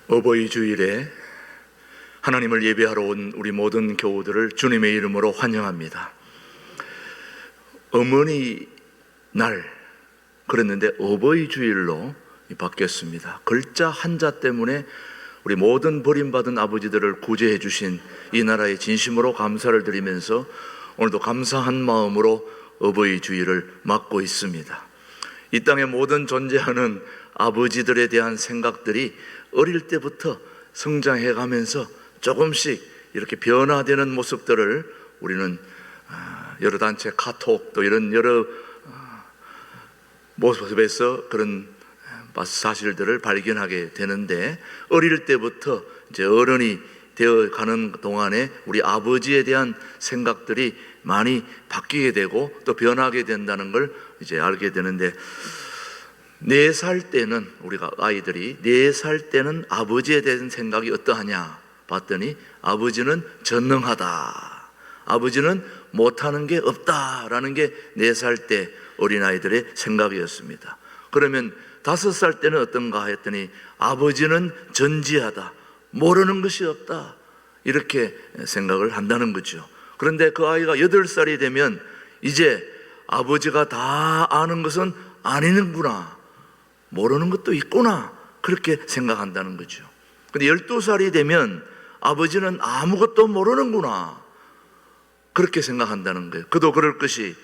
어버이 주일에 하나님을 예배하러 온 우리 모든 교우들을 주님의 이름으로 환영합니다. 어머니 날 그랬는데 어버이 주일로 바뀌었습니다. 글자 한자 때문에 우리 모든 버림받은 아버지들을 구제해 주신 이 나라에 진심으로 감사를 드리면서 오늘도 감사한 마음으로 어버이 주일을 맞고 있습니다. 이 땅에 모든 존재하는 아버지들에 대한 생각들이 어릴 때부터 성장해 가면서 조금씩 이렇게 변화되는 모습들을 우리는 여러 단체 카톡 또 이런 여러 모습에서 그런 사실들을 발견하게 되는데, 어릴 때부터 이제 어른이 되어 가는 동안에 우리 아버지에 대한 생각들이 많이 바뀌게 되고 또 변하게 된다는 걸 이제 알게 되는데, 4살 때는 우리가 아이들이 4살 때는 아버지에 대한 생각이 어떠하냐 봤더니 아버지는 전능하다, 아버지는 못하는 게 없다라는 게 4살 때 어린아이들의 생각이었습니다. 그러면 5살 때는 어떤가 했더니 아버지는 전지하다, 모르는 것이 없다, 이렇게 생각을 한다는 거죠. 그런데 그 아이가 8살이 되면 이제 아버지가 다 아는 것은 아니는구나, 모르는 것도 있구나, 그렇게 생각한다는 거죠. 근데 12살이 되면 아버지는 아무것도 모르는구나, 그렇게 생각한다는 거예요. 그도 그럴 것이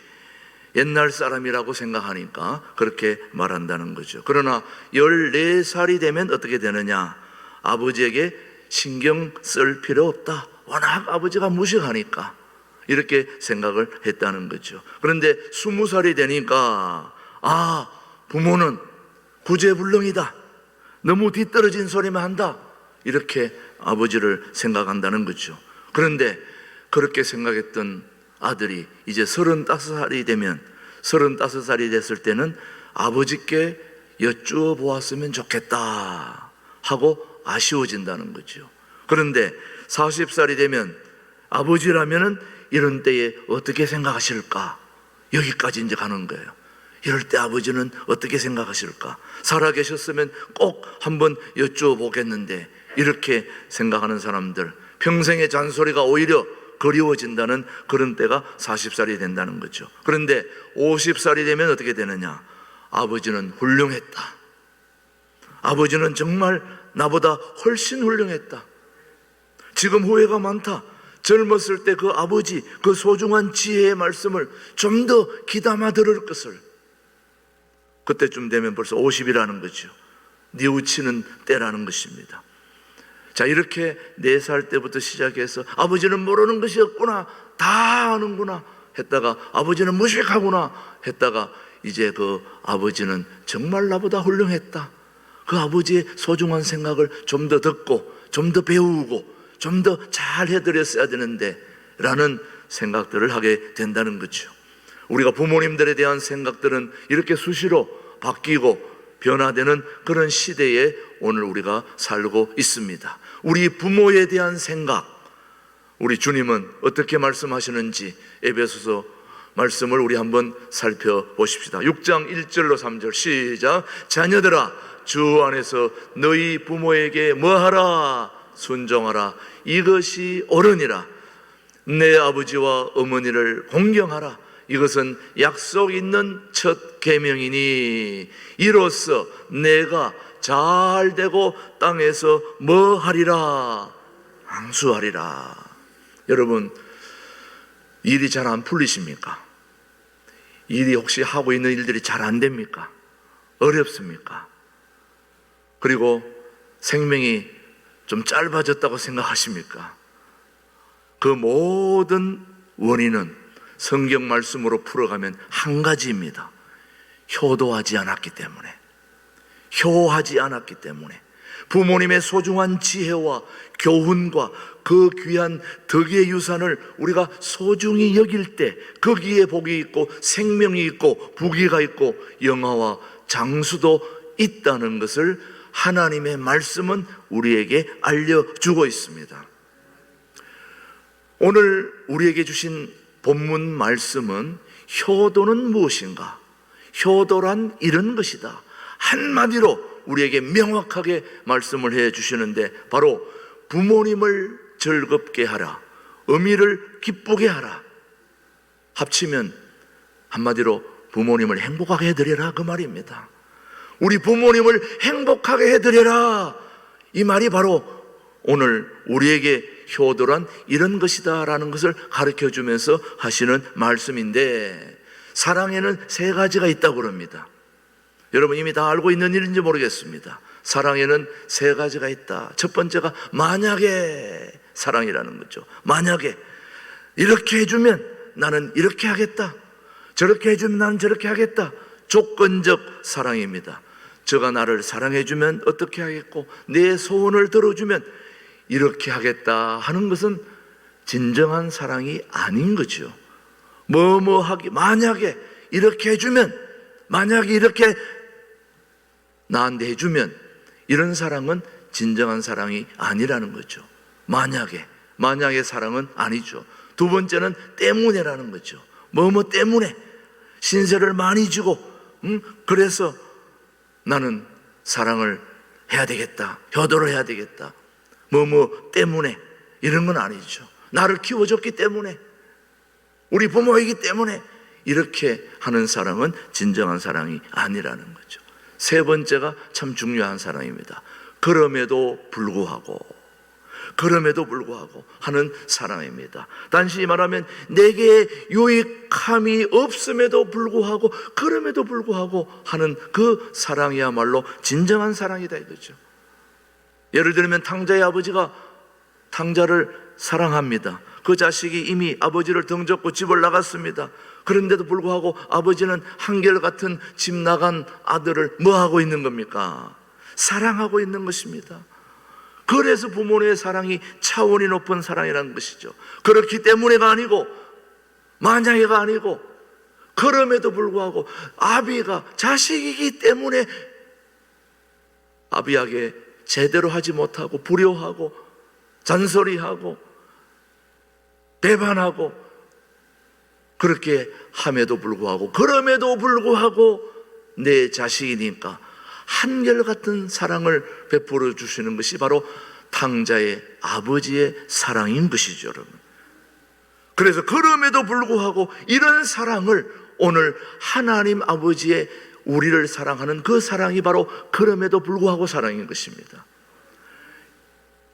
옛날 사람이라고 생각하니까 그렇게 말한다는 거죠. 그러나 14살이 되면 어떻게 되느냐, 아버지에게 신경 쓸 필요 없다, 워낙 아버지가 무식하니까, 이렇게 생각을 했다는 거죠. 그런데 20살이 되니까 부모는 구제불능이다, 너무 뒤떨어진 소리만 한다, 이렇게 아버지를 생각한다는 거죠. 그런데 그렇게 생각했던 아들이 이제 35살이 되면, 35살이 됐을 때는 아버지께 여쭈어 보았으면 좋겠다 하고 아쉬워진다는 거죠. 그런데 40살이 되면 아버지라면은 이런 때에 어떻게 생각하실까, 여기까지 이제 가는 거예요. 이럴 때 아버지는 어떻게 생각하실까, 살아계셨으면 꼭 한번 여쭈어 보겠는데, 이렇게 생각하는 사람들, 평생의 잔소리가 오히려 그리워진다는 그런 때가 40살이 된다는 거죠. 그런데 50살이 되면 어떻게 되느냐, 아버지는 훌륭했다, 아버지는 정말 나보다 훨씬 훌륭했다, 지금 후회가 많다, 젊었을 때 그 아버지 그 소중한 지혜의 말씀을 좀 더 귀담아 들을 것을, 그때쯤 되면 벌써 50이라는 거죠. 뉘우치는 때라는 것입니다. 자, 이렇게 4살 때부터 시작해서 아버지는 모르는 것이 없구나, 다 아는구나 했다가 아버지는 무식하구나 했다가 이제 그 아버지는 정말 나보다 훌륭했다, 그 아버지의 소중한 생각을 좀 더 듣고 좀 더 배우고 좀 더 잘 해드렸어야 되는데 라는 생각들을 하게 된다는 거죠. 우리가 부모님들에 대한 생각들은 이렇게 수시로 바뀌고 변화되는 그런 시대에 오늘 우리가 살고 있습니다. 우리 부모에 대한 생각, 우리 주님은 어떻게 말씀하시는지 에베소서 말씀을 우리 한번 살펴보십시다. 6장 1절로 3절 시작. 자녀들아, 주 안에서 너희 부모에게 뭐하라, 순종하라, 이것이 옳으니라. 내 아버지와 어머니를 공경하라, 이것은 약속 있는 첫 계명이니 이로써 내가 잘 되고 땅에서 뭐 하리라, ang수하리라. 여러분, 일이 잘 안 풀리십니까? 일이 혹시 하고 있는 일들이 잘 안 됩니까? 어렵습니까? 그리고 생명이 좀 짧아졌다고 생각하십니까? 그 모든 원인은 성경 말씀으로 풀어가면 한 가지입니다. 효도하지 않았기 때문에, 효하지 않았기 때문에, 부모님의 소중한 지혜와 교훈과 그 귀한 덕의 유산을 우리가 소중히 여길 때 거기에 복이 있고 생명이 있고 부귀가 있고 영화와 장수도 있다는 것을 하나님의 말씀은 우리에게 알려주고 있습니다. 오늘 우리에게 주신 본문 말씀은 효도는 무엇인가? 효도란 이런 것이다. 한마디로 우리에게 명확하게 말씀을 해 주시는데, 바로 부모님을 즐겁게 하라, 어미를 기쁘게 하라. 합치면 한마디로 부모님을 행복하게 해드리라, 그 말입니다. 우리 부모님을 행복하게 해드리라, 이 말이 바로 오늘 우리에게 효도란 이런 것이다라는 것을 가르쳐 주면서 하시는 말씀인데, 사랑에는 세 가지가 있다고 그럽니다. 여러분 이미 다 알고 있는 일인지 모르겠습니다. 사랑에는 세 가지가 있다. 첫 번째가 만약에 사랑이라는 거죠. 만약에 이렇게 해주면 나는 이렇게 하겠다, 저렇게 해주면 나는 저렇게 하겠다. 조건적 사랑입니다. 저가 나를 사랑해주면 어떻게 하겠고, 내 소원을 들어주면 이렇게 하겠다 하는 것은 진정한 사랑이 아닌 거죠. 뭐하기, 만약에 이렇게 해주면, 만약에 이렇게 나한테 해주면, 이런 사랑은 진정한 사랑이 아니라는 거죠. 만약에 사랑은 아니죠. 두 번째는 때문에라는 거죠. 때문에 신세를 많이 주고 그래서 나는 사랑을 해야 되겠다, 효도를 해야 되겠다, 때문에, 이런 건 아니죠. 나를 키워줬기 때문에, 우리 부모이기 때문에 이렇게 하는 사랑은 진정한 사랑이 아니라는 거죠. 세 번째가 참 중요한 사랑입니다. 그럼에도 불구하고 하는 사랑입니다. 단순히 말하면 내게 유익함이 없음에도 불구하고, 그럼에도 불구하고 하는 그 사랑이야말로 진정한 사랑이다 이거죠. 예를 들면 탕자의 아버지가 탕자를 사랑합니다. 그 자식이 이미 아버지를 등졌고 집을 나갔습니다. 그런데도 불구하고 아버지는 한결같은 집 나간 아들을 뭐하고 있는 겁니까? 사랑하고 있는 것입니다. 그래서 부모님의 사랑이 차원이 높은 사랑이라는 것이죠. 그렇기 때문에가 아니고, 만약에가 아니고, 그럼에도 불구하고 아비가 자식이기 때문에 아비에게 제대로 하지 못하고 불효하고 잔소리하고 배반하고 그렇게 함에도 불구하고, 그럼에도 불구하고 내 자식이니까 한결같은 사랑을 베풀어 주시는 것이 바로 탕자의 아버지의 사랑인 것이죠, 여러분. 그래서 그럼에도 불구하고 이런 사랑을 오늘 하나님 아버지의 우리를 사랑하는 그 사랑이 바로 그럼에도 불구하고 사랑인 것입니다.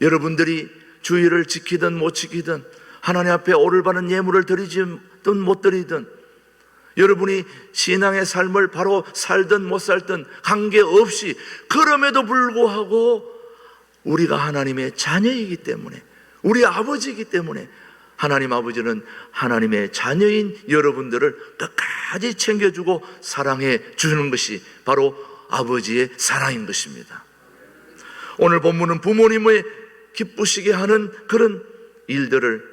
여러분들이 주의를 지키든 못 지키든, 하나님 앞에 오를 바른 예물을 드리든 못 드리든, 여러분이 신앙의 삶을 바로 살든 못 살든 관계없이, 그럼에도 불구하고 우리가 하나님의 자녀이기 때문에, 우리 아버지이기 때문에 하나님 아버지는 하나님의 자녀인 여러분들을 끝까지 챙겨주고 사랑해 주는 것이 바로 아버지의 사랑인 것입니다. 오늘 본문은 부모님을 기쁘시게 하는 그런 일들을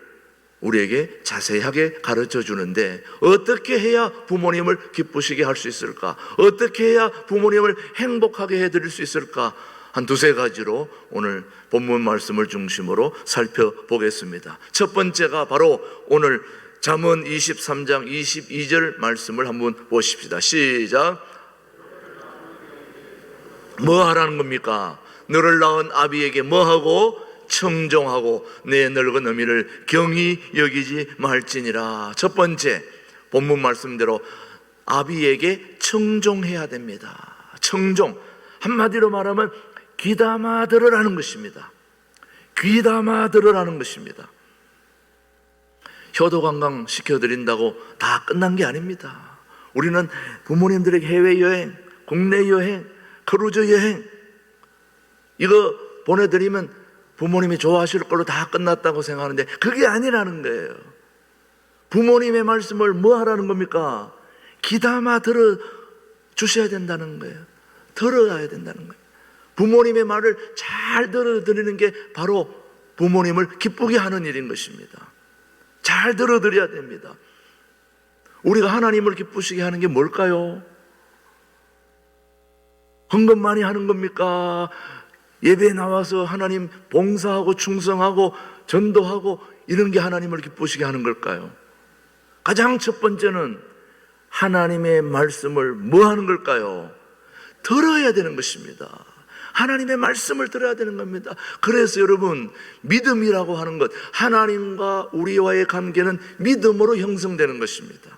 우리에게 자세하게 가르쳐 주는데, 어떻게 해야 부모님을 기쁘시게 할 수 있을까? 어떻게 해야 부모님을 행복하게 해드릴 수 있을까? 한 두세 가지로 오늘 본문 말씀을 중심으로 살펴보겠습니다. 첫 번째가 바로 오늘 잠언 23장 22절 말씀을 한번 보십시다. 시작. 뭐 하라는 겁니까? 너를 낳은 아비에게 뭐하고? 청종하고 내 늙은 어미를 경히 여기지 말지니라. 첫 번째, 본문 말씀대로 아비에게 청종해야 됩니다. 청종, 한마디로 말하면 귀담아 들으라는 것입니다. 귀담아 들으라는 것입니다. 효도 관광 시켜드린다고 다 끝난 게 아닙니다. 우리는 부모님들에게 해외여행, 국내 여행, 크루즈 여행 이거 보내드리면 부모님이 좋아하실 걸로 다 끝났다고 생각하는데 그게 아니라는 거예요. 부모님의 말씀을 뭐 하라는 겁니까? 귀담아 들어 주셔야 된다는 거예요. 들어야 된다는 거예요. 부모님의 말을 잘 들어드리는 게 바로 부모님을 기쁘게 하는 일인 것입니다. 잘 들어드려야 됩니다. 우리가 하나님을 기쁘시게 하는 게 뭘까요? 헌금 많이 하는 겁니까? 예배에 나와서 하나님 봉사하고 충성하고 전도하고 이런 게 하나님을 기쁘시게 하는 걸까요? 가장 첫 번째는 하나님의 말씀을 뭐 하는 걸까요? 들어야 되는 것입니다. 하나님의 말씀을 들어야 되는 겁니다. 그래서 여러분, 믿음이라고 하는 것, 하나님과 우리와의 관계는 믿음으로 형성되는 것입니다.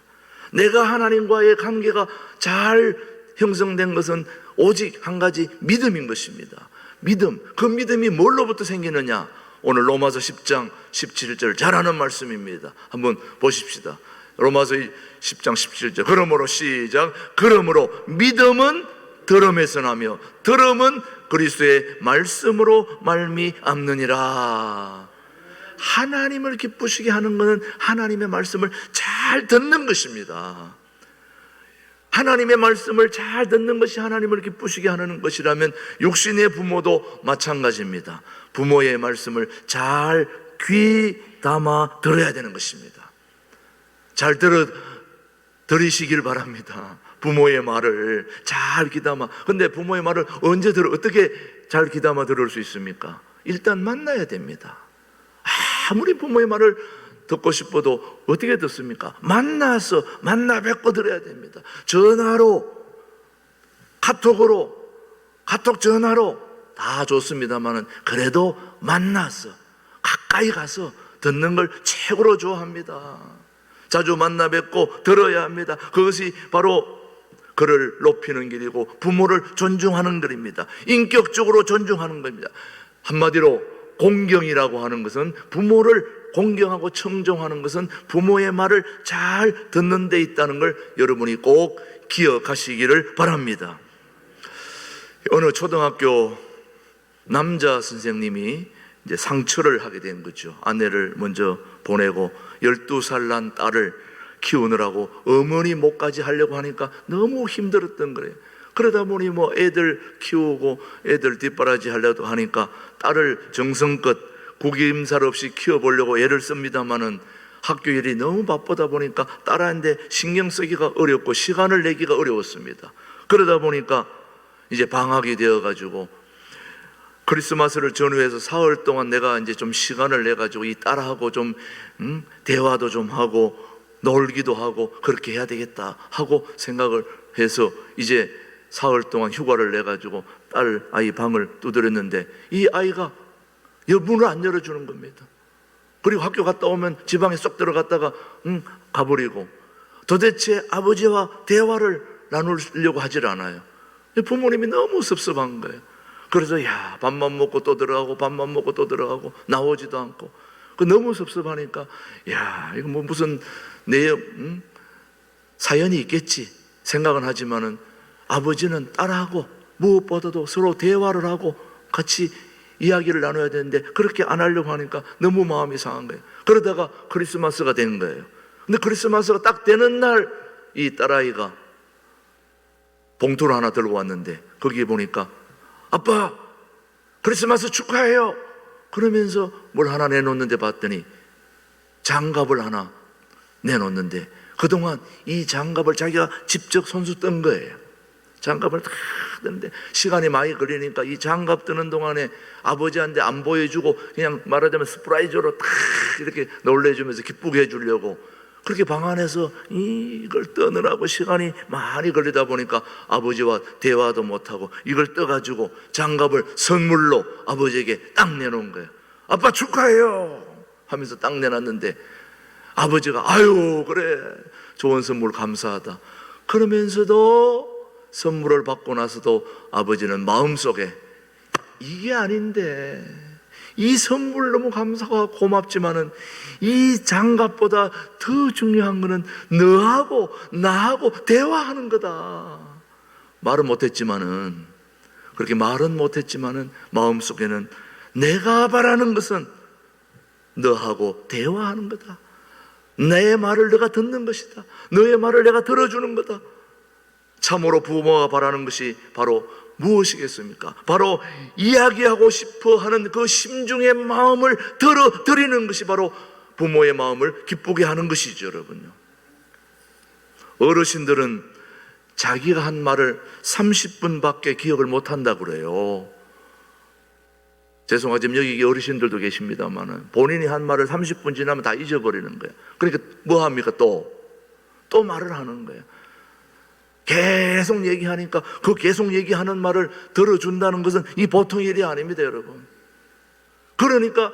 내가 하나님과의 관계가 잘 형성된 것은 오직 한 가지, 믿음인 것입니다. 믿음, 그 믿음이 뭘로부터 생기느냐? 오늘 로마서 10장 17절 잘 아는 말씀입니다. 한번 보십시다. 로마서 10장 17절, 그러므로 시작. 그러므로 믿음은 들음에서 나며 들음은 그리스도의 말씀으로 말미암느니라. 하나님을 기쁘시게 하는 것은 하나님의 말씀을 잘 듣는 것입니다. 하나님의 말씀을 잘 듣는 것이 하나님을 기쁘시게 하는 것이라면 육신의 부모도 마찬가지입니다. 부모의 말씀을 잘 귀담아 들어야 되는 것입니다. 잘 들으시길 바랍니다. 부모의 말을 잘 귀담아. 근데 부모의 말을 어떻게 잘 귀담아 들을 수 있습니까? 일단 만나야 됩니다. 아무리 부모의 말을 듣고 싶어도 어떻게 듣습니까? 만나 뵙고 들어야 됩니다. 전화로, 카톡으로, 카톡 전화로 다 좋습니다만은 그래도 만나서 가까이 가서 듣는 걸 최고로 좋아합니다. 자주 만나 뵙고 들어야 합니다. 그것이 바로 그를 높이는 길이고 부모를 존중하는 길입니다. 인격적으로 존중하는 겁니다. 한마디로 공경이라고 하는 것은, 부모를 공경하고 청정하는 것은 부모의 말을 잘 듣는 데 있다는 걸 여러분이 꼭 기억하시기를 바랍니다. 어느 초등학교 남자 선생님이 이제 상처를 하게 된 거죠. 아내를 먼저 보내고 12살 난 딸을 키우느라고 어머니 목까지 하려고 하니까 너무 힘들었던 거예요. 그러다 보니 애들 키우고 애들 뒷바라지 하려고 하니까 딸을 정성껏 구김살 없이 키워보려고 애를 씁니다마는 학교 일이 너무 바쁘다 보니까 딸한테 신경 쓰기가 어렵고 시간을 내기가 어려웠습니다. 그러다 보니까 이제 방학이 되어가지고 크리스마스를 전후해서 사흘 동안 내가 이제 좀 시간을 내가지고 이 딸하고 좀 대화도 좀 하고 놀기도 하고 그렇게 해야 되겠다 하고 생각을 해서 이제 사흘 동안 휴가를 내가지고 딸 아이 방을 두드렸는데 이 아이가 문을 안 열어주는 겁니다. 그리고 학교 갔다 오면 지방에 쏙 들어갔다가 가버리고 도대체 아버지와 대화를 나누려고 하질 않아요. 부모님이 너무 섭섭한 거예요. 그래서 밥만 먹고 또 들어가고 밥만 먹고 또 들어가고 나오지도 않고 너무 섭섭하니까 이거 무슨 내용 사연이 있겠지 생각은 하지만은 아버지는 딸하고 무엇보다도 서로 대화를 하고 같이 이야기를 나눠야 되는데 그렇게 안 하려고 하니까 너무 마음이 상한 거예요. 그러다가 크리스마스가 된 거예요. 근데 크리스마스가 딱 되는 날 이 딸아이가 봉투를 하나 들고 왔는데 거기에 보니까 아빠 크리스마스 축하해요 그러면서 뭘 하나 내놓는데 봤더니 장갑을 하나 내놓는데 그동안 이 장갑을 자기가 직접 손수 뜬 거예요. 장갑을 다 뜨는데 시간이 많이 걸리니까 이 장갑 뜨는 동안에 아버지한테 안 보여주고 그냥 말하자면 스프라이즈로 탁 이렇게 놀래주면서 기쁘게 해주려고 그렇게 방 안에서 이걸 떠느라고 시간이 많이 걸리다 보니까 아버지와 대화도 못하고 이걸 떠가지고 장갑을 선물로 아버지에게 딱 내놓은 거예요. 아빠 축하해요 하면서 딱 내놨는데 아버지가 아유 그래 좋은 선물 감사하다 그러면서도 선물을 받고 나서도 아버지는 마음속에 이게 아닌데 이 선물 너무 감사하고 고맙지만은 이 장갑보다 더 중요한 거는 너하고 나하고 대화하는 거다. 말은 못했지만은 그렇게 말은 못했지만은 마음속에는 내가 바라는 것은 너하고 대화하는 거다. 내 말을 너가 듣는 것이다. 너의 말을 내가 들어주는 거다. 참으로 부모가 바라는 것이 바로 무엇이겠습니까? 바로 이야기하고 싶어 하는 그 심중의 마음을 드리는 것이 바로 부모의 마음을 기쁘게 하는 것이죠, 여러분요. 어르신들은 자기가 한 말을 30분밖에 기억을 못한다 그래요. 죄송하지만 여기 어르신들도 계십니다만 본인이 한 말을 30분 지나면 다 잊어버리는 거예요. 그러니까 뭐 합니까? 또 말을 하는 거예요. 계속 얘기하니까 그 계속 얘기하는 말을 들어준다는 것은 이 보통 일이 아닙니다, 여러분. 그러니까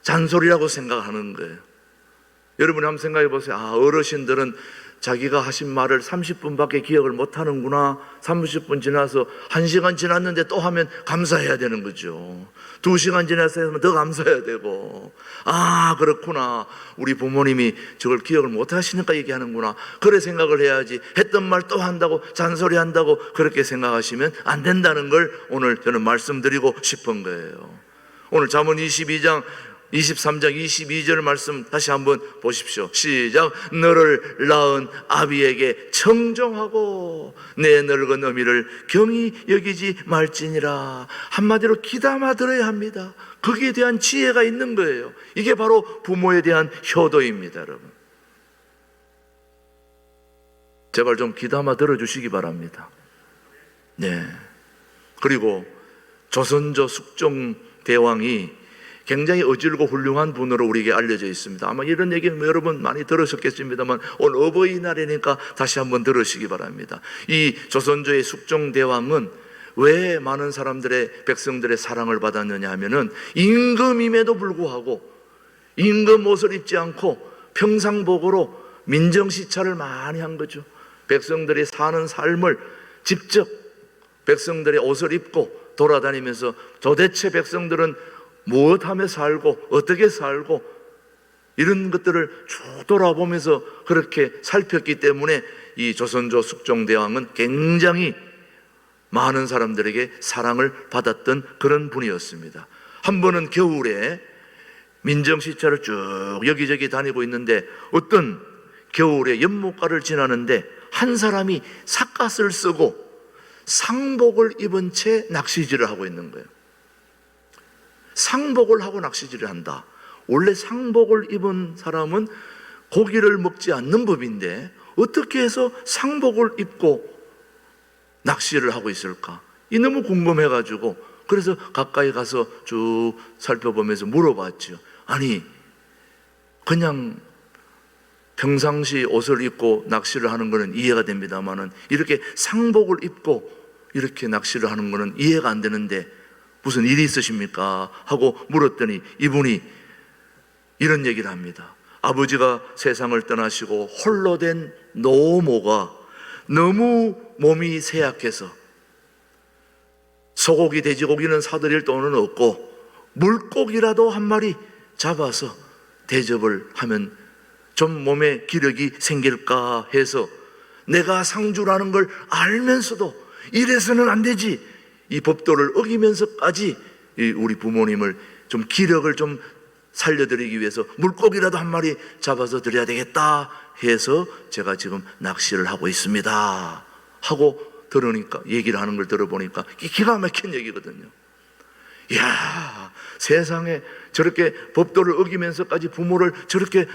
잔소리라고 생각하는 거예요. 여러분이 한번 생각해 보세요. 어르신들은 자기가 하신 말을 30분밖에 기억을 못 하는구나. 30분 지나서 1시간 지났는데 또 하면 감사해야 되는 거죠. 2시간 지나서 하면 더 감사해야 되고, 그렇구나. 우리 부모님이 저걸 기억을 못 하시니까 얘기하는구나. 그래 생각을 해야지. 했던 말 또 한다고 잔소리 한다고 그렇게 생각하시면 안 된다는 걸 오늘 저는 말씀드리고 싶은 거예요. 오늘 잠언 22장 23장 22절 말씀 다시 한번 보십시오. 시작. 너를 낳은 아비에게 청정하고 내 늙은 어미를 경히 여기지 말지니라. 한마디로 귀담아 들어야 합니다. 거기에 대한 지혜가 있는 거예요. 이게 바로 부모에 대한 효도입니다, 여러분. 제발 좀 귀담아 들어주시기 바랍니다. 네. 그리고 조선조 숙종대왕이 굉장히 어질고 훌륭한 분으로 우리에게 알려져 있습니다. 아마 이런 얘기는 여러분 많이 들으셨겠습니다만 오늘 어버이날이니까 다시 한번 들으시기 바랍니다. 이 조선조의 숙종대왕은 왜 많은 사람들의 백성들의 사랑을 받았느냐 하면은 임금임에도 불구하고 임금 옷을 입지 않고 평상복으로 민정시찰을 많이 한 거죠. 백성들이 사는 삶을 직접 백성들의 옷을 입고 돌아다니면서 도대체 백성들은 무엇하며 살고 어떻게 살고 이런 것들을 쭉 돌아보면서 그렇게 살폈기 때문에 이 조선조 숙종대왕은 굉장히 많은 사람들에게 사랑을 받았던 그런 분이었습니다. 한 번은 겨울에 민정시찰을 쭉 여기저기 다니고 있는데 어떤 겨울에 연못가를 지나는데 한 사람이 삿갓을 쓰고 상복을 입은 채 낚시질을 하고 있는 거예요. 상복을 하고 낚시질을 한다. 원래 상복을 입은 사람은 고기를 먹지 않는 법인데 어떻게 해서 상복을 입고 낚시를 하고 있을까? 이 너무 궁금해가지고 그래서 가까이 가서 쭉 살펴보면서 물어봤죠. 아니 그냥 평상시 옷을 입고 낚시를 하는 것은 이해가 됩니다만은 이렇게 상복을 입고 이렇게 낚시를 하는 것은 이해가 안 되는데 무슨 일이 있으십니까? 하고 물었더니 이분이 이런 얘기를 합니다. 아버지가 세상을 떠나시고 홀로 된 노모가 너무 몸이 쇠약해서 소고기, 돼지고기는 사드릴 돈은 없고 물고기라도 한 마리 잡아서 대접을 하면 좀 몸에 기력이 생길까 해서 내가 상주라는 걸 알면서도 이래서는 안 되지. 이 법도를 어기면서까지 우리 부모님을 좀 기력을 좀 살려드리기 위해서 물고기라도 한 마리 잡아서 드려야 되겠다 해서 제가 지금 낚시를 하고 있습니다 하고 들으니까 얘기를 하는 걸 들어보니까 기가 막힌 얘기거든요. 이야, 세상에 저렇게 법도를 어기면서까지 부모를 저렇게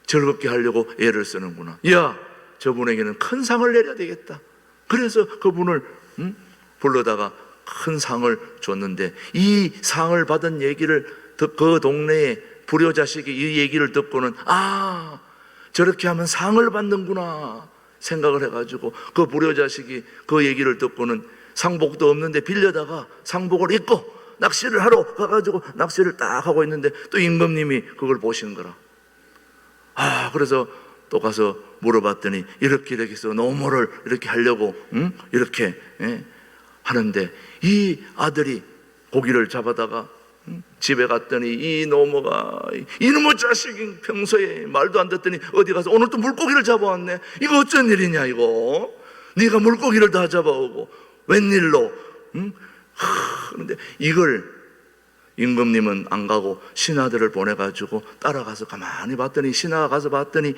즐겁게 하려고 애를 쓰는구나. 이야, 저분에게는 큰 상을 내려야 되겠다. 그래서 그분을 불러다가 큰 상을 줬는데 이 상을 받은 얘기를 그 동네에 불효자식이 이 얘기를 듣고는 저렇게 하면 상을 받는구나 생각을 해가지고 그 불효자식이 그 얘기를 듣고는 상복도 없는데 빌려다가 상복을 입고 낚시를 하러 가가지고 낚시를 딱 하고 있는데 또 임금님이 그걸 보신 거라. 그래서 또 가서 물어봤더니 이렇게 해서 노모를 이렇게 하려고 이렇게 하는데 이 아들이 고기를 잡아다가 집에 갔더니 이 노모가 이놈의 자식이 평소에 말도 안 듣더니 어디 가서 오늘 또 물고기를 잡아왔네. 이거 어쩐 일이냐 이거. 네가 물고기를 다 잡아오고 웬일로? 그런데 이걸 임금님은 안 가고 신하들을 보내가지고 따라가서 가만히 봤더니 신하가 가서 봤더니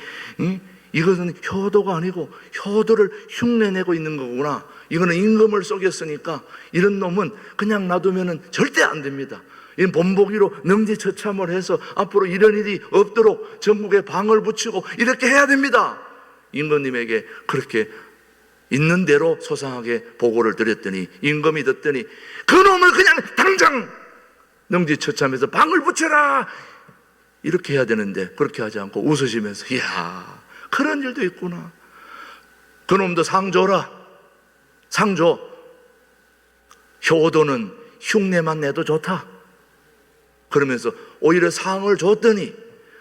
이것은 효도가 아니고 효도를 흉내내고 있는 거구나. 이거는 임금을 속였으니까 이런 놈은 그냥 놔두면 절대 안 됩니다. 이 본보기로 능지처참을 해서 앞으로 이런 일이 없도록 전국에 방을 붙이고 이렇게 해야 됩니다. 임금님에게 그렇게 있는 대로 소상하게 보고를 드렸더니 임금이 듣더니 그놈을 그냥 당장 능지처참해서 방을 붙여라 이렇게 해야 되는데 그렇게 하지 않고 웃으시면서 이야 그런 일도 있구나. 그놈도 상 줘라. 상 줘. 효도는 흉내만 내도 좋다. 그러면서 오히려 상을 줬더니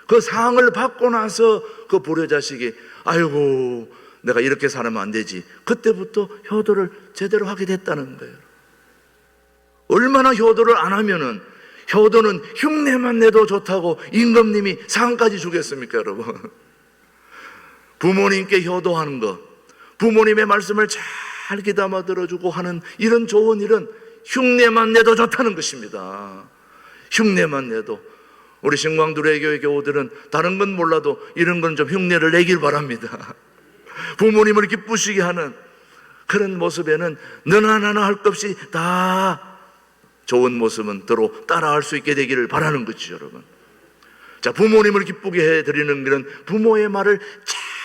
그 상을 받고 나서 그 불효자식이 아이고 내가 이렇게 살면 안 되지. 그때부터 효도를 제대로 하게 됐다는 거예요. 얼마나 효도를 안 하면은, 효도는 흉내만 내도 좋다고 임금님이 상까지 주겠습니까, 여러분? 부모님께 효도하는 것, 부모님의 말씀을 잘 귀담아 들어주고 하는 이런 좋은 일은 흉내만 내도 좋다는 것입니다. 흉내만 내도. 우리 신광두레교회 교우들은 다른 건 몰라도 이런 건 좀 흉내를 내길 바랍니다. 부모님을 기쁘시게 하는 그런 모습에는 너나 나나 할 것 없이 다 좋은 모습은 더러 따라할 수 있게 되기를 바라는 거죠, 여러분. 자, 부모님을 기쁘게 해드리는 그런 부모의 말을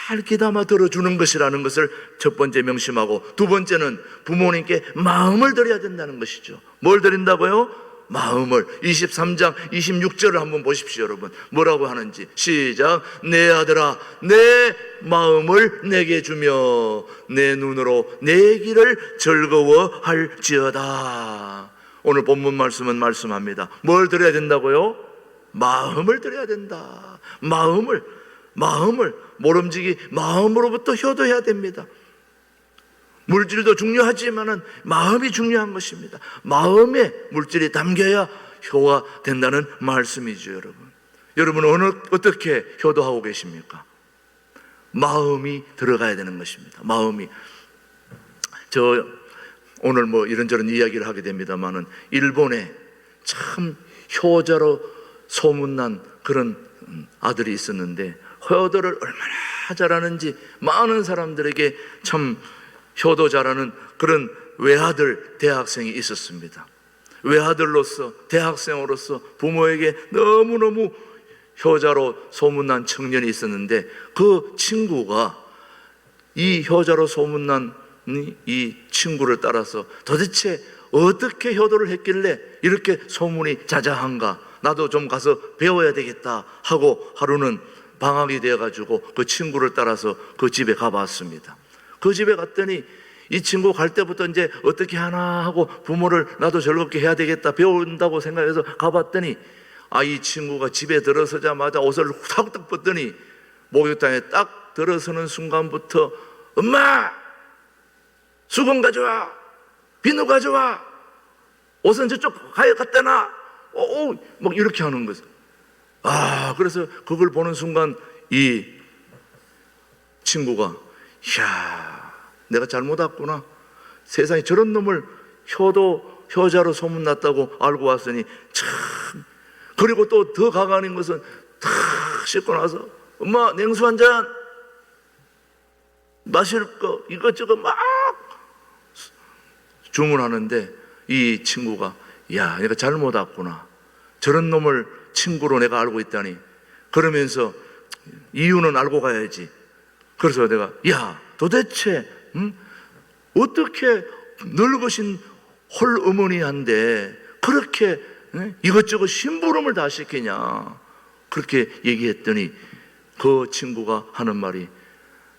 잘 귀담아 들어주는 것이라는 것을 첫 번째 명심하고, 두 번째는 부모님께 마음을 드려야 된다는 것이죠. 뭘 드린다고요? 마음을. 23장 26절을 한번 보십시오, 여러분. 뭐라고 하는지. 시작. 내 아들아, 내 마음을 내게 주며 내 눈으로 내 길을 즐거워할지어다. 오늘 본문 말씀은 말씀합니다. 뭘 드려야 된다고요? 마음을 드려야 된다. 마음을 모름지기 마음으로부터 효도해야 됩니다. 물질도 중요하지만은 마음이 중요한 것입니다. 마음에 물질이 담겨야 효가 된다는 말씀이죠, 여러분. 여러분은 어떻게 효도하고 계십니까? 마음이 들어가야 되는 것입니다. 마음이. 오늘 뭐 이런저런 이야기를 하게 됩니다만은 일본에 참 효자로 소문난 그런 아들이 있었는데 효도를 얼마나 잘하는지 많은 사람들에게 참 효도 잘하는 그런 외아들 대학생이 있었습니다. 외아들로서, 대학생으로서 부모에게 너무너무 효자로 소문난 청년이 있었는데 그 친구가 이 효자로 소문난 이 친구를 따라서 도대체 어떻게 효도를 했길래 이렇게 소문이 자자한가, 나도 좀 가서 배워야 되겠다 하고 하루는 방학이 되어가지고 그 친구를 따라서 그 집에 가봤습니다. 그 집에 갔더니 이 친구 갈 때부터 이제 어떻게 하나 하고 부모를 나도 즐겁게 해야 되겠다 배운다고 생각해서 가봤더니 이 친구가 집에 들어서자마자 옷을 탁탁 벗더니 목욕탕에 딱 들어서는 순간부터 엄마! 수건 가져와! 비누 가져와! 옷은 저쪽 가에 갖다 놔! 막 이렇게 하는 거죠. 그래서 그걸 보는 순간 이 친구가 이야, 내가 잘못 왔구나. 세상에 저런 놈을 효자로 소문났다고 알고 왔으니 참. 그리고 또 더 가관인 것은 탁 씻고 나서 엄마 냉수 한 잔 마실 거 이것저것 막 주문하는데 이 친구가 야, 내가 잘못 왔구나. 저런 놈을 친구로 내가 알고 있다니. 그러면서 이유는 알고 가야지. 그래서 내가 야, 도대체 어떻게 늙으신 홀어머니한테 그렇게 이것저것 심부름을 다 시키냐, 그렇게 얘기했더니 그 친구가 하는 말이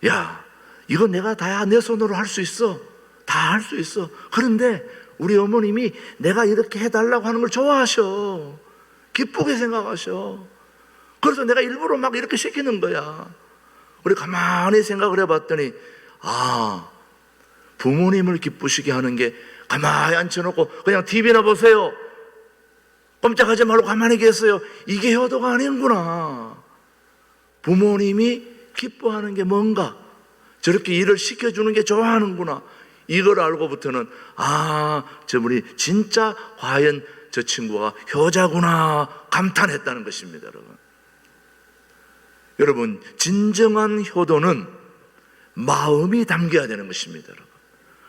야, 이거 내가 다 내 손으로 할 수 있어. 다 할 수 있어. 그런데 우리 어머님이 내가 이렇게 해달라고 하는 걸 좋아하셔. 기쁘게 생각하셔. 그래서 내가 일부러 막 이렇게 시키는 거야. 우리 가만히 생각을 해봤더니 부모님을 기쁘시게 하는 게 가만히 앉혀놓고 그냥 TV나 보세요, 꼼짝하지 말고 가만히 계세요, 이게 효도가 아니구나. 부모님이 기뻐하는 게 뭔가, 저렇게 일을 시켜주는 게 좋아하는구나, 이걸 알고부터는 저분이 진짜 과연 저 친구가 효자구나 감탄했다는 것입니다. 여러분, 진정한 효도는 마음이 담겨야 되는 것입니다. 여러분,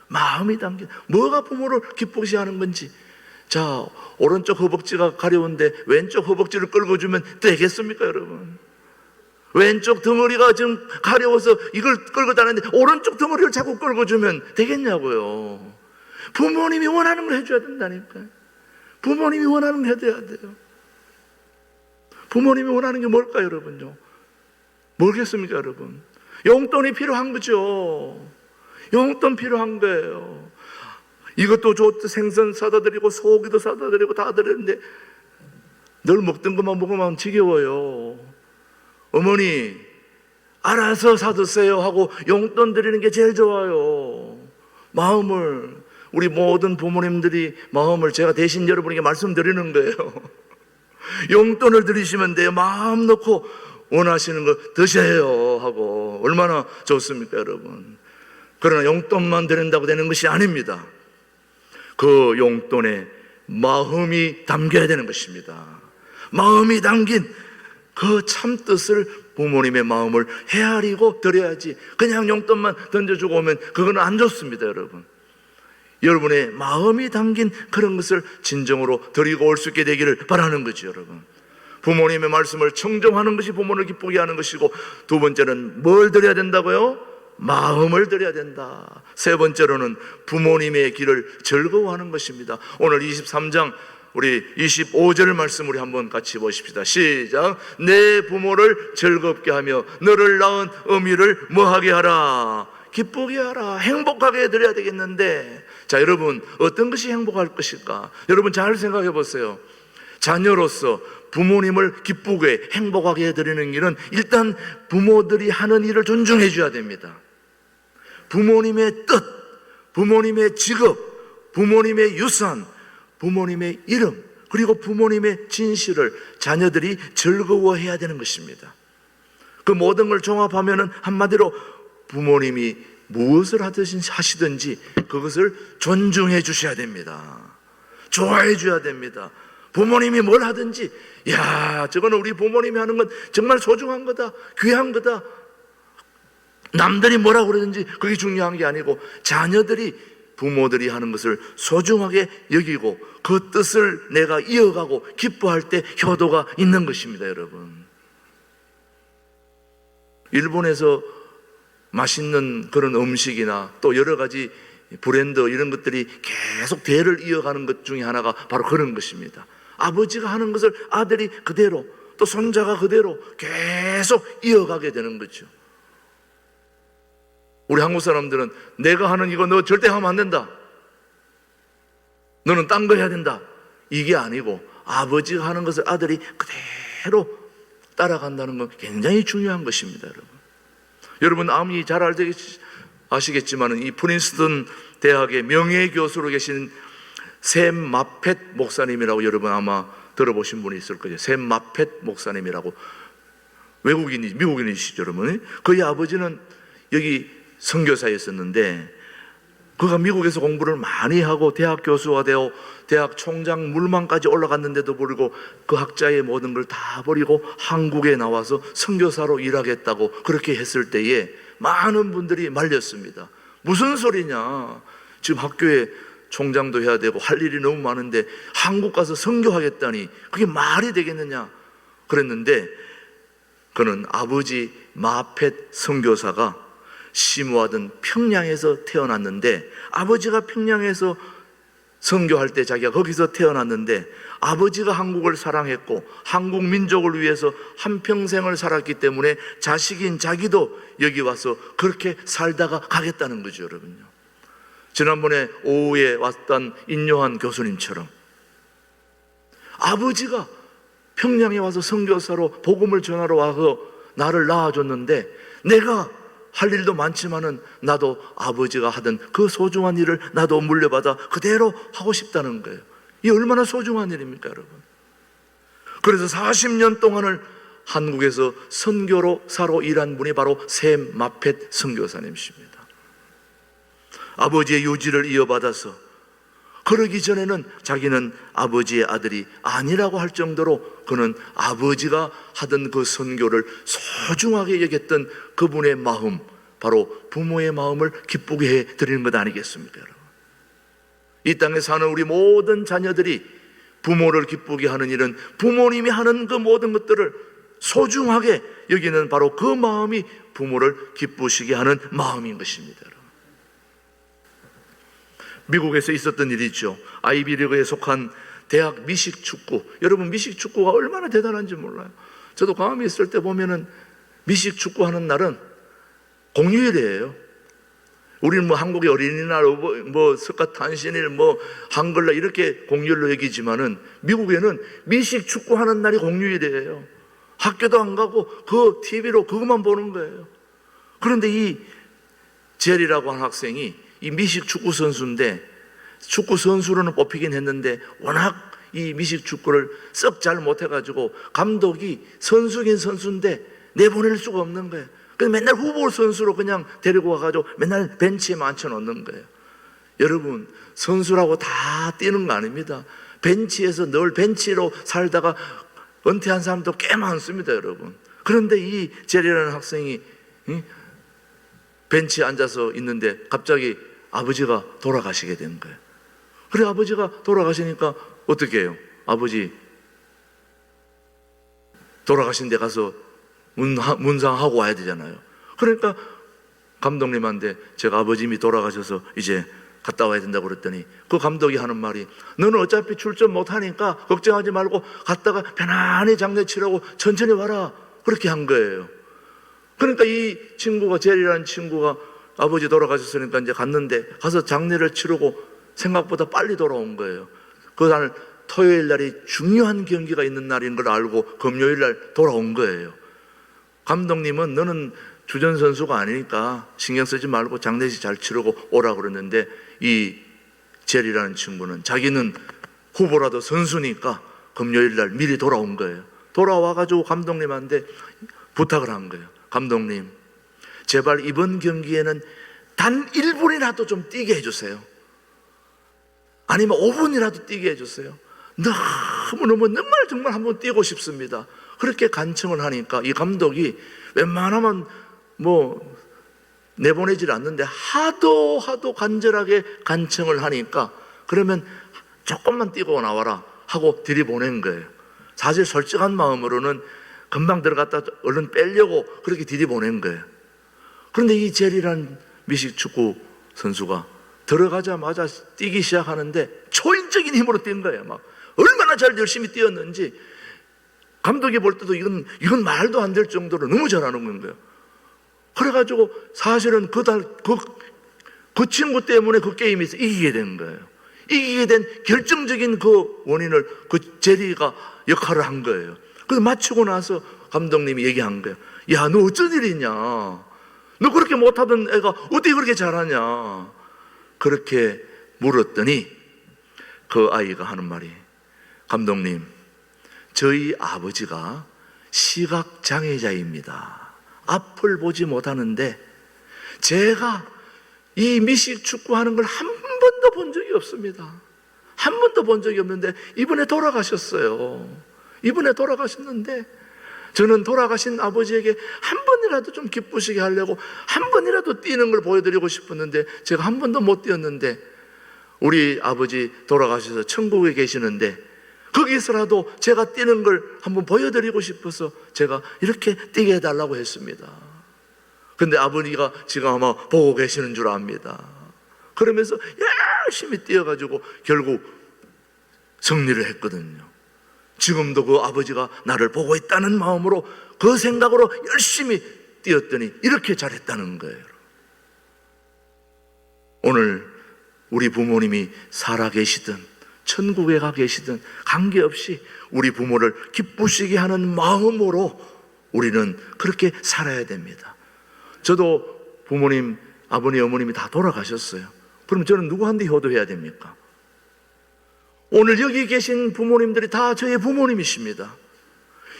마음이 담겨. 뭐가 부모를 기쁘게 하는 건지. 자, 오른쪽 허벅지가 가려운데 왼쪽 허벅지를 끌고주면 되겠습니까, 여러분? 왼쪽 덩어리가 지금 가려워서 이걸 끌고 다니는데 오른쪽 덩어리를 자꾸 끌고주면 되겠냐고요. 부모님이 원하는 걸 해줘야 된다니까요. 부모님이 원하는 걸 해줘야 돼요. 부모님이 원하는 게 뭘까요, 여러분요? 뭐겠습니까, 여러분? 용돈이 필요한 거죠. 용돈 필요한 거예요. 이것도 좋다, 생선 사다 드리고 소고기도 사다 드리고 다 드렸는데 늘 먹던 것만 먹으면 지겨워요. 어머니 알아서 사드세요 하고 용돈 드리는 게 제일 좋아요. 마음을, 우리 모든 부모님들이 마음을 제가 대신 여러분에게 말씀드리는 거예요. 용돈을 드리시면 돼요. 마음 놓고 원하시는 거 드세요 하고. 얼마나 좋습니까 여러분. 그러나 용돈만 드린다고 되는 것이 아닙니다. 그 용돈에 마음이 담겨야 되는 것입니다. 마음이 담긴 그 참뜻을 부모님의 마음을 헤아리고 드려야지, 그냥 용돈만 던져주고 오면 그건 안 좋습니다 여러분. 여러분의 마음이 담긴 그런 것을 진정으로 드리고 올 수 있게 되기를 바라는 거죠 여러분. 부모님의 말씀을 청정하는 것이 부모를 기쁘게 하는 것이고, 두 번째는 뭘 드려야 된다고요? 마음을 드려야 된다. 세 번째로는 부모님의 길을 즐거워하는 것입니다. 오늘 23장 우리 25절 말씀 우리 한번 같이 보십시다. 시작. 내 부모를 즐겁게 하며 너를 낳은 어미를 뭐하게 하라? 기쁘게 하라. 행복하게 해드려야 되겠는데, 자 여러분 어떤 것이 행복할 것일까? 여러분 잘 생각해 보세요. 자녀로서 부모님을 기쁘게 행복하게 해드리는 일은 일단 부모들이 하는 일을 존중해 줘야 됩니다. 부모님의 뜻, 부모님의 직업, 부모님의 유산, 부모님의 이름, 그리고 부모님의 진실을 자녀들이 즐거워해야 되는 것입니다. 그 모든 걸 종합하면은 한마디로 부모님이 무엇을 하시든지 그것을 존중해 주셔야 됩니다. 좋아해 줘야 됩니다. 부모님이 뭘 하든지, 야, 저거는 우리 부모님이 하는 건 정말 소중한 거다, 귀한 거다. 남들이 뭐라고 그러든지 그게 중요한 게 아니고, 자녀들이 부모들이 하는 것을 소중하게 여기고 그 뜻을 내가 이어가고 기뻐할 때 효도가 있는 것입니다 여러분. 일본에서 맛있는 그런 음식이나 또 여러 가지 브랜드 이런 것들이 계속 대를 이어가는 것 중에 하나가 바로 그런 것입니다. 아버지가 하는 것을 아들이 그대로, 또 손자가 그대로 계속 이어가게 되는 거죠. 우리 한국 사람들은 내가 하는 이거 너 절대 하면 안 된다, 너는 딴 거 해야 된다, 이게 아니고 아버지가 하는 것을 아들이 그대로 따라간다는 건 굉장히 중요한 것입니다 여러분. 여러분 아무리 잘 아시겠지만 이 프린스턴 대학의 명예교수로 계신 샘 마펫 목사님이라고 여러분 아마 들어보신 분이 있을 거예요. 샘 마펫 목사님이라고, 미국인이시죠 여러분. 그의 아버지는 여기 선교사였었는데, 그가 미국에서 공부를 많이 하고 대학 교수가 되어 대학 총장 물망까지 올라갔는데도 불구하고 그 학자의 모든 걸 다 버리고 한국에 나와서 선교사로 일하겠다고 그렇게 했을 때에 많은 분들이 말렸습니다. 무슨 소리냐, 지금 학교에 총장도 해야 되고 할 일이 너무 많은데 한국 가서 선교하겠다니 그게 말이 되겠느냐 그랬는데, 그는 아버지 마펫 선교사가 심우하던 평양에서 태어났는데, 아버지가 평양에서 선교할 때 자기가 거기서 태어났는데, 아버지가 한국을 사랑했고 한국 민족을 위해서 한평생을 살았기 때문에 자식인 자기도 여기 와서 그렇게 살다가 가겠다는 거죠 여러분요. 지난번에 오후에 왔던 인요한 교수님처럼 아버지가 평양에 와서 선교사로 복음을 전하러 와서 나를 낳아줬는데, 내가 할 일도 많지만은 나도 아버지가 하던 그 소중한 일을 나도 물려받아 그대로 하고 싶다는 거예요. 이 얼마나 소중한 일입니까 여러분. 그래서 40년 동안을 한국에서 선교사로 일한 분이 바로 샘 마펫 선교사님이십니다. 아버지의 유지를 이어받아서, 그러기 전에는 자기는 아버지의 아들이 아니라고 할 정도로 그는 아버지가 하던 그 선교를 소중하게 여겼던 그분의 마음, 바로 부모의 마음을 기쁘게 해드리는 것 아니겠습니까 여러분. 이 땅에 사는 우리 모든 자녀들이 부모를 기쁘게 하는 일은 부모님이 하는 그 모든 것들을 소중하게 여기는 바로 그 마음이 부모를 기쁘시게 하는 마음인 것입니다 여러분. 미국에서 있었던 일이죠. 아이비리그에 속한 대학 미식축구. 여러분 미식축구가 얼마나 대단한지 몰라요. 저도 광화문에 있을 때 보면은 미식축구 하는 날은 공휴일이에요. 우리는 뭐 한국의 어린이날, 뭐 석가탄신일, 뭐 한글날 이렇게 공휴일로 여기지만은 미국에는 미식 축구하는 날이 공휴일이에요. 학교도 안 가고 그 TV로 그것만 보는 거예요. 그런데 이 젤이라고 하는 학생이 이 미식 축구 선수인데, 축구 선수로는 뽑히긴 했는데 워낙 이 미식 축구를 썩 잘 못해가지고 감독이 선수긴 선수인데 내보낼 수가 없는 거예요. 그래서 맨날 후보 선수로 그냥 데리고 와가지고 맨날 벤치에 앉혀놓는 거예요. 여러분, 선수라고 다 뛰는 거 아닙니다. 벤치에서 늘 벤치로 살다가 은퇴한 사람도 꽤 많습니다, 여러분. 그런데 이 제리라는 학생이 벤치에 앉아서 있는데 갑자기 아버지가 돌아가시게 된 거예요. 그래, 아버지가 돌아가시니까 어떻게 해요? 아버지 돌아가신 데 가서 문상하고 와야 되잖아요. 그러니까 감독님한테 제가 아버님이 돌아가셔서 이제 갔다 와야 된다고 그랬더니 그 감독이 하는 말이, 너는 어차피 출전 못하니까 걱정하지 말고 갔다가 편안히 장례 치르고 천천히 와라, 그렇게 한 거예요. 그러니까 이 친구가, 제리라는 친구가 아버지 돌아가셨으니까 이제 갔는데 가서 장례를 치르고 생각보다 빨리 돌아온 거예요. 그날 토요일 날이 중요한 경기가 있는 날인 걸 알고 금요일 날 돌아온 거예요. 감독님은 너는 주전 선수가 아니니까 신경 쓰지 말고 장례식 잘 치르고 오라고 그랬는데, 이 제리라는 친구는 자기는 후보라도 선수니까 금요일 날 미리 돌아온 거예요. 돌아와가지고 감독님한테 부탁을 한 거예요. 감독님, 제발 이번 경기에는 단 1분이라도 좀 뛰게 해주세요. 아니면 5분이라도 뛰게 해주세요. 너무너무 정말 한번 뛰고 싶습니다. 그렇게 간청을 하니까 이 감독이 웬만하면 뭐 내보내질 않는데 하도 간절하게 간청을 하니까, 그러면 조금만 뛰고 나와라 하고 들이보낸 거예요. 사실 솔직한 마음으로는 금방 들어갔다 얼른 빼려고 그렇게 들이보낸 거예요. 그런데 이 제리란 미식축구 선수가 들어가자마자 뛰기 시작하는데 초인적인 힘으로 뛴 거예요. 막 얼마나 잘 열심히 뛰었는지 감독이 볼 때도 이건 말도 안 될 정도로 너무 잘하는 거예요. 그래가지고 사실은 그 친구 때문에 그 게임에서 이기게 된 거예요. 이기게 된 결정적인 그 원인을 그 제리가 역할을 한 거예요. 그래서 마치고 나서 감독님이 얘기한 거예요. 야, 너 어쩐 일이냐? 너 그렇게 못하던 애가 어떻게 그렇게 잘하냐? 그렇게 물었더니 그 아이가 하는 말이, 감독님, 저희 아버지가 시각장애자입니다. 앞을 보지 못하는데 제가 이 미식 축구하는 걸 한 번도 본 적이 없습니다. 한 번도 본 적이 없는데 이번에 돌아가셨어요. 이번에 돌아가셨는데 저는 돌아가신 아버지에게 한 번이라도 좀 기쁘시게 하려고 한 번이라도 뛰는 걸 보여드리고 싶었는데 제가 한 번도 못 뛰었는데, 우리 아버지 돌아가셔서 천국에 계시는데 거기서라도 제가 뛰는 걸 한번 보여드리고 싶어서 제가 이렇게 뛰게 해달라고 했습니다. 근데 아버지가 지금 아마 보고 계시는 줄 압니다. 그러면서 열심히 뛰어가지고 결국 승리를 했거든요. 지금도 그 아버지가 나를 보고 있다는 마음으로 그 생각으로 열심히 뛰었더니 이렇게 잘했다는 거예요. 오늘 우리 부모님이 살아계시든 천국에 가 계시든 관계없이 우리 부모를 기쁘시게 하는 마음으로 우리는 그렇게 살아야 됩니다. 저도 부모님, 아버님, 어머님이 다 돌아가셨어요. 그럼 저는 누구한테 효도해야 됩니까? 오늘 여기 계신 부모님들이 다 저의 부모님이십니다.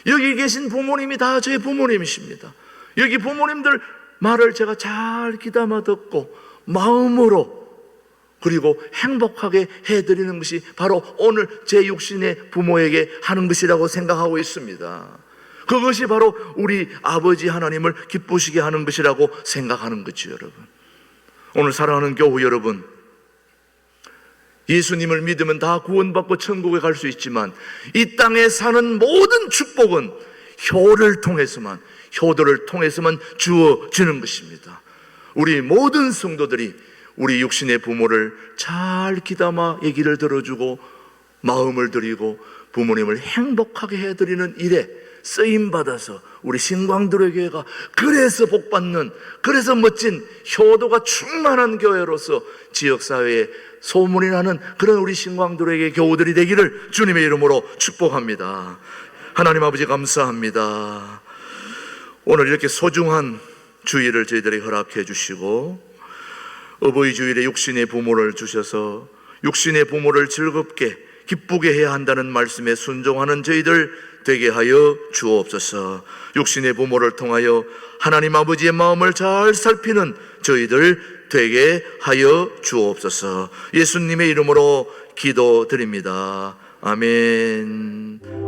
여기 계신 부모님이 다 저의 부모님이십니다. 여기 부모님들 말을 제가 잘 귀담아 듣고 마음으로 그리고 행복하게 해드리는 것이 바로 오늘 제 육신의 부모에게 하는 것이라고 생각하고 있습니다. 그것이 바로 우리 아버지 하나님을 기쁘시게 하는 것이라고 생각하는 거죠, 여러분. 오늘 사랑하는 교우 여러분, 예수님을 믿으면 다 구원받고 천국에 갈 수 있지만 이 땅에 사는 모든 축복은 효도를 통해서만 주어지는 것입니다. 우리 모든 성도들이 우리 육신의 부모를 잘 귀담아 얘기를 들어주고 마음을 드리고 부모님을 행복하게 해드리는 일에 쓰임받아서 우리 신광들의 교회가 그래서 복받는, 그래서 멋진 효도가 충만한 교회로서 지역사회에 소문이 나는 그런 우리 신광들에게 교우들이 되기를 주님의 이름으로 축복합니다. 하나님 아버지 감사합니다. 오늘 이렇게 소중한 주일을 저희들에게 허락해 주시고 어버이 주일에 육신의 부모를 주셔서 육신의 부모를 즐겁게 기쁘게 해야 한다는 말씀에 순종하는 저희들 되게 하여 주옵소서. 육신의 부모를 통하여 하나님 아버지의 마음을 잘 살피는 저희들 되게 하여 주옵소서. 예수님의 이름으로 기도드립니다. 아멘.